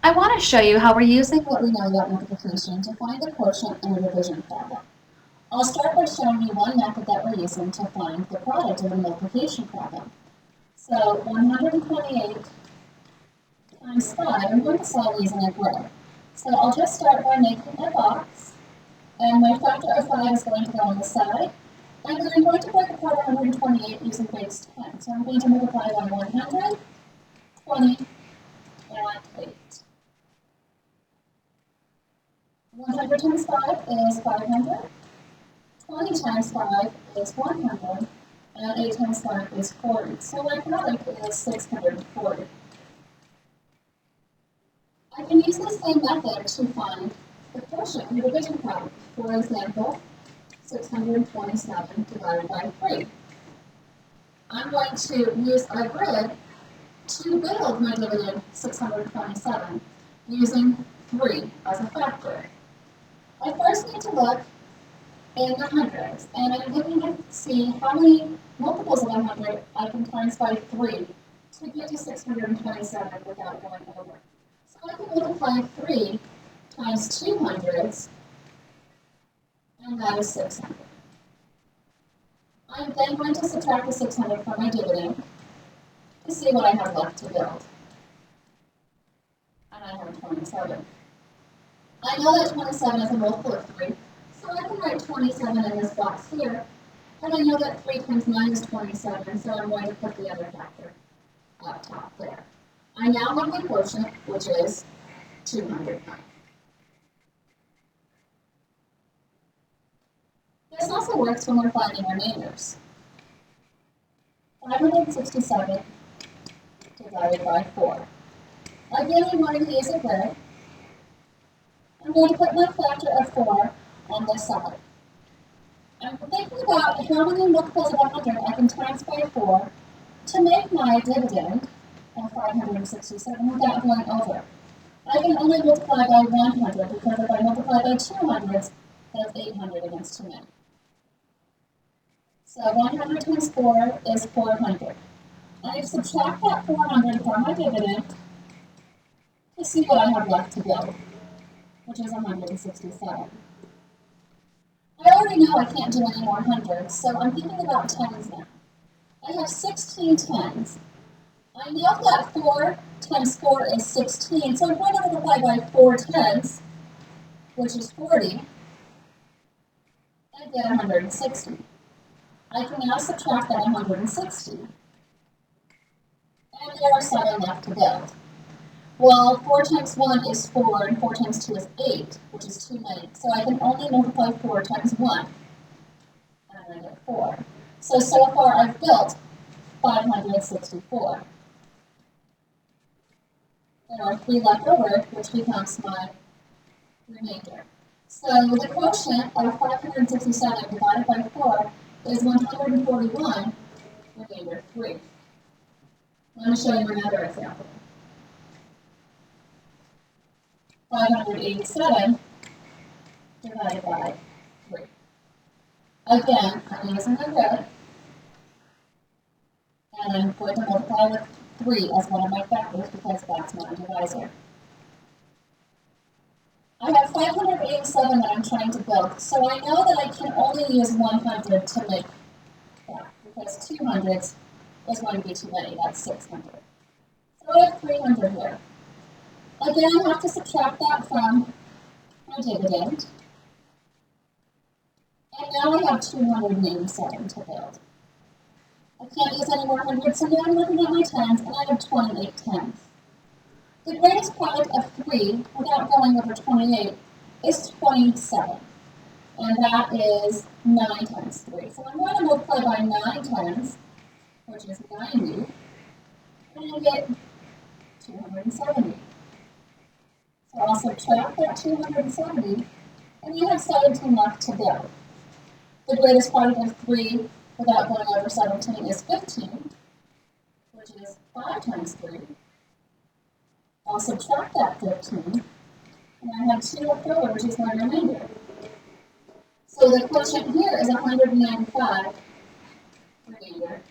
I want to show you how we're using what we know about multiplication to find the quotient in a division problem. I'll start by showing you one method that we're using to find the product of a multiplication problem. So 128 times 5, I'm going to solve using a grid. So I'll just start by making a box, and my factor of 5 is going to go on the side, and then I'm going to break apart 128 using base 10. So I'm going to multiply by 100, 20, and 8. 100 times 5 is 500, 20 times 5 is 100, and 8 times 5 is 40. So my product is 640. I can use the same method to find the quotient in the division problem. For example, 627 divided by 3. I'm going to use a grid to build my dividend 627 using 3 as a factor. I first need to look in the hundreds, and I'm looking to see how many multiples of 100 I can times by 3 to get to 627 without going over. So I can multiply 3 times 200s, and that is 600. I'm then going to subtract the 600 from my dividend to see what I have left to build. And I have 27. I know that 27 is a multiple of 3, so I can write 27 in this box here. And I know that 3 times 9 is 27, so I'm going to put the other factor up top there. I now know my quotient, which is 209. This also works when we're finding remainders. 567 divided by 4. Again, I'm going to use a grid. I'm going to put my factor of 4 on this side. I'm thinking about how many multiples of 100 I can times by 4 to make my dividend of 567 without going over. I can only multiply by 100 because if I multiply by 200s, that's 800 against too many. So 100 times 4 is 400. I subtract that 400 from my dividend to see what I have left to build, which is 167. I already know I can't do any more hundreds, so I'm thinking about tens now. I have 16 tens. I know that 4 times 4 is 16, so I'm going to multiply by 4 tens, which is 40, and get 160. I can now subtract that 160, and there are 7 left to build. Well, 4 times 1 is 4, and 4 times 2 is 8, which is too many. So I can only multiply 4 times 1, and I get 4. So far I've built 564. There are 3 left over, which becomes my remainder. So the quotient of 567 divided by 4 is 141, remainder 3. Let me show you another example. 587 divided by 3. Again, I'm using the grid, and I'm going to multiply with 3 as one of my factors because that's my divisor. I have 587 that I'm trying to build, so I know that I can only use 100 to make that because 200s is going to be too many, that's 600. So I have 300 here. Again, I have to subtract that from my dividend. And now I have 287 to build. I can't use any more hundreds, so now I'm looking at my tens, and I have 28 tens. The greatest product of 3, without going over 28, is 27. And that is 9 times 3. So I'm going to multiply by 9 tens, which is 90, and I get 270. So I'll subtract that 270, and you have 17 left to build. The greatest product of 3 without going over 17 is 15, which is 5 times 3. I'll subtract that 15, and I have 2 left over, which is my remainder. So the quotient here is 195, remainder